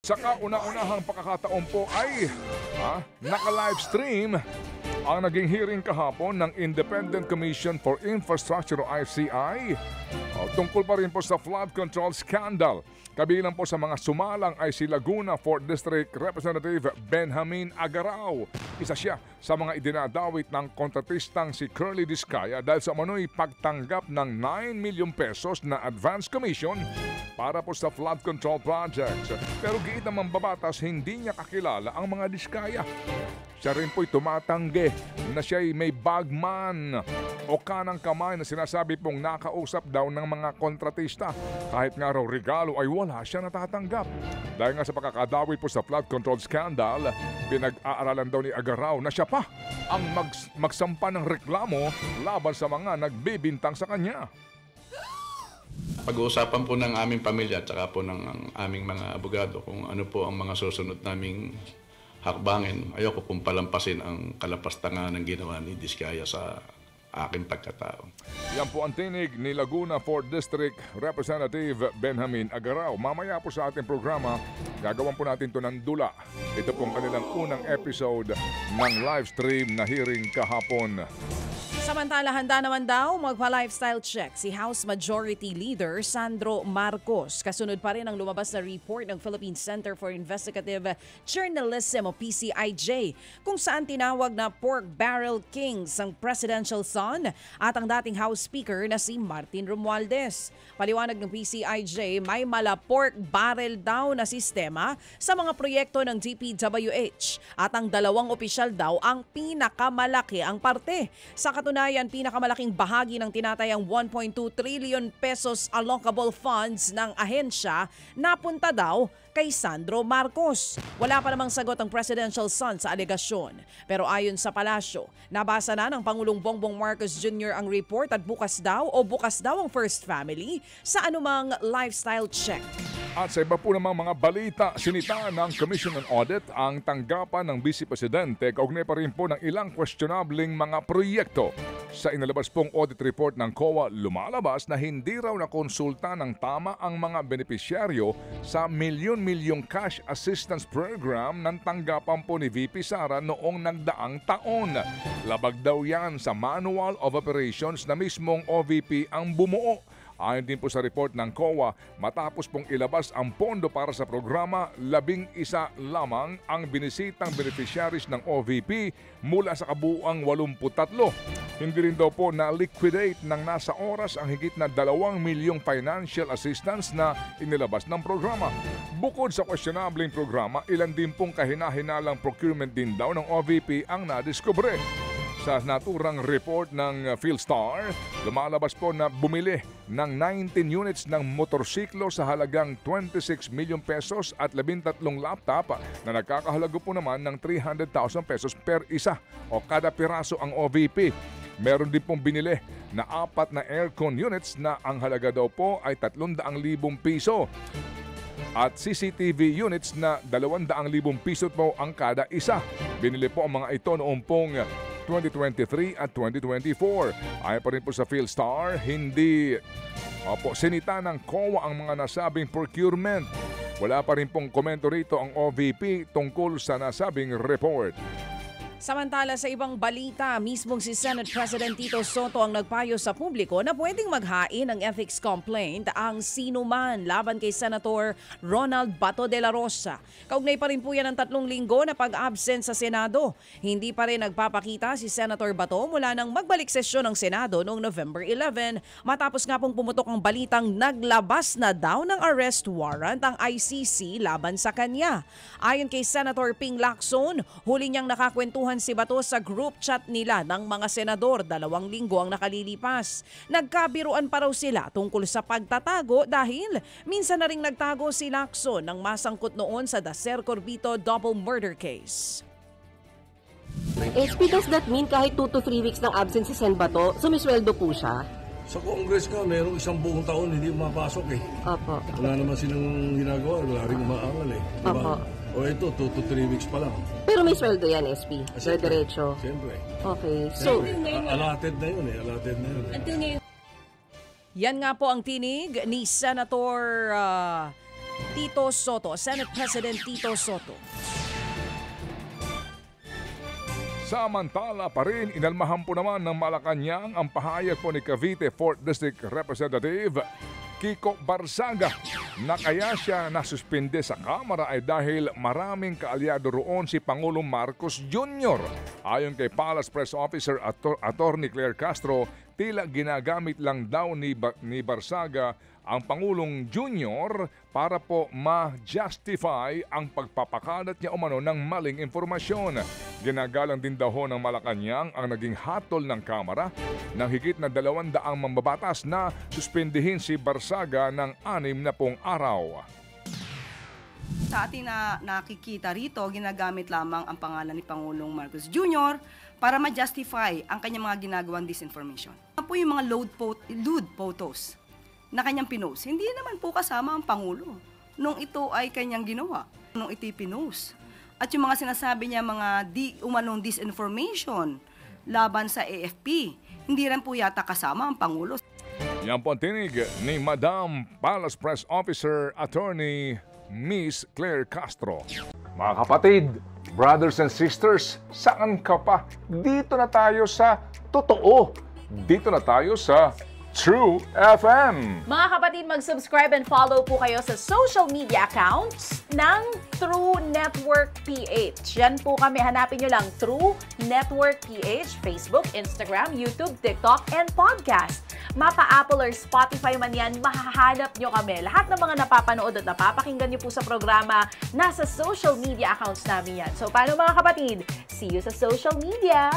Sa kauna-unahang pagkakataon po ay naka-livestream ang naging hearing kahapon ng Independent Commission for Infrastructure o ICI tungkol pa rin po sa flood control scandal. Kabilang po sa mga sumalang ay si Laguna 4th District Representative Benjamin Agarao. Isa siya sa mga idinadawit ng kontratistang si Curly Discaya dahil sa umano'y pagtanggap ng 9 million pesos na advance commission para po sa flood control projects. Pero giit ng mambabatas, hindi niya kakilala ang mga Discaya. Siya rin po'y tumatanggi na siya'y may bagman o kanang kamay na sinasabi pong nakausap daw ng mga kontratista. Kahit nga raw regalo ay wala siya natatanggap. Dahil nga sa pagkakadawit po sa flood control scandal, pinag-aaralan daw ni Agarao na siya pa ang magsampa ng reklamo laban sa mga nagbibintang sa kanya. Pag-uusapan po ng aming pamilya at saka po ng aming mga abogado kung ano po ang mga susunod naming hakbangin. Ayoko pong palampasin ang kalapastangan ng ginawa ni Discaya sa aking pagkatao. Yan po ang tinig ni Laguna 4th District Representative Benjamin Agarao. Mamaya po sa ating programa, gagawan po natin ito ng dula. Ito pong kanilang unang episode ng live stream na hearing kahapon. Samantala, handa naman daw magpa-lifestyle check si House Majority Leader Sandro Marcos. Kasunod pa rin ang lumabas na report ng Philippine Center for Investigative Journalism o PCIJ kung saan tinawag na pork barrel kings ang presidential son at ang dating House Speaker na si Martin Romualdez. Paliwanag ng PCIJ, may mala pork barrel daw na sistema sa mga proyekto ng DPWH at ang dalawang opisyal daw ang pinakamalaki ang parte. Sa katunayan, pinakamalaking bahagi ng tinatayang 1.2 trillion pesos allocable funds ng ahensya napunta daw kay Sandro Marcos. Wala pa namang sagot ang presidential son sa alegasyon. Pero ayon sa palasyo, nabasa na ng Pangulong Bongbong Marcos Jr. ang report at bukas daw ang first family sa anumang lifestyle check. At sa iba po namang mga balita, sinita ng Commission on Audit ang tanggapan ng Vice Presidente kaugnay pa rin po ng ilang questionabling mga proyekto. Sa inalabas pong audit report ng COA, lumalabas na hindi raw nakonsulta ng tama ang mga benepisyaryo sa milyon-milyong cash assistance program ng tanggapan po ni VP Sara noong nagdaang taon. Labag daw yan sa Manual of Operations na mismong OVP ang bumuo. Ayon din po sa report ng COA, matapos pong ilabas ang pondo para sa programa, 11 lamang ang binisitang beneficiaries ng OVP mula sa kabuuang 83. Hindi rin daw po na-liquidate ng nasa oras ang higit na 2 milyong financial assistance na inilabas ng programa. Bukod sa questionabling programa, ilan din pong kahina-hinalang procurement din daw ng OVP ang nadiskubre. Sa naturang report ng PhilStar, lumalabas po na bumili ng 19 units ng motorsiklo sa halagang 26 million pesos at 13 laptop na nagkakahalaga po naman ng 300,000 pesos per isa o kada piraso ang OVP. Meron din pong binili na 4 na aircon units na ang halaga daw po ay 300,000 piso. At CCTV units na 200,000 piso po ang kada isa. Binili po ang mga ito noong pong 2023 at 2024. Ayon pa rin po sa PhilStar, hindi sinita ng COA ang mga nasabing procurement. Wala pa rin pong komento rito ang OVP tungkol sa nasabing report. Samantala sa ibang balita, mismong si Senate President Tito Soto ang nagpayo sa publiko na pwedeng maghain ng ethics complaint ang sino man laban kay Senator Ronald Bato de la Rosa. Kaugnay pa rin po yan ng 3 linggo na pag-absent sa Senado. Hindi pa rin nagpapakita si Senator Bato mula nang magbalik sesyon ng Senado noong November 11 matapos nga pong pumutok ang balitang naglabas na daw ng arrest warrant ang ICC laban sa kanya. Ayon kay Senator Ping Lacson, huli niyang nakakwentuhan si Bato sa group chat nila ng mga senador 2 linggo ang nakalilipas. Nagkabiruan pa raw sila tungkol sa pagtatago dahil minsan na ring nagtago si Lacson nang masangkot noon sa Dacer Corbito double murder case. SP, does that mean kahit 2 to 3 weeks ng absence si Sen Bato, sumisweldo po siya? Sa Congress ka, merong 1 buong taon hindi mapasok eh. Opo. Wala naman silang ginagawa, wala rin umaangal eh. Diba? Opo. O ito, 2 to 3 weeks pa lang. Pero may sweldo yan, SP. Diretso. Siyempre. Okay. So, allotted na yun eh. Allotted na yun. Yan nga po ang tinig ni Senator Tito Soto, Senate President Tito Soto. Samantala pa rin, inalmahan po naman ng Malacanang ang pahayag po ni Cavite 4th District Representative Kiko Barsaga na kaya siya nasuspinde sa Kamara ay dahil maraming kaalyado roon si Pangulong Marcos Jr. Ayon kay Palace Press Officer Attorney Claire Castro, tila ginagamit lang daw ni Barsaga ang Pangulong Jr. para po ma-justify ang pagpapakalat niya umano ng maling impormasyon. Ginagalang din daw ng Malacanang ang naging hatol ng Kamara ng higit na 200 mambabatas na suspindihin si Barsaga ng 60 araw. Sa ating nakikita rito, ginagamit lamang ang pangalan ni Pangulong Marcos Jr. para ma-justify ang kanyang mga ginagawang disinformation. Ano po yung mga lewd photos na kanyang pinost? Hindi naman po kasama ang Pangulo nung ito ay kanyang ginawa, nung ito'y pinost. At yung mga sinasabi niya mga umanong disinformation laban sa AFP, hindi rin po yata kasama ang Pangulo. Yan po ang tinig ni Madam Palace Press Officer Attorney Miss Claire Castro. Mga kapatid, brothers and sisters, saan ka pa? Dito na tayo sa totoo. Dito na tayo sa True FM. Mga kapatid, mag-subscribe and follow po kayo sa social media accounts ng True Network PH. Yan po kami. Hanapin nyo lang True Network PH, Facebook, Instagram, YouTube, TikTok, and podcast. Mapa Apple or Spotify man yan, mahahanap nyo kami. Lahat ng mga napapanood at napapakinggan nyo po sa programa, nasa social media accounts namin yan. So, paano mga kapatid? See you sa social media!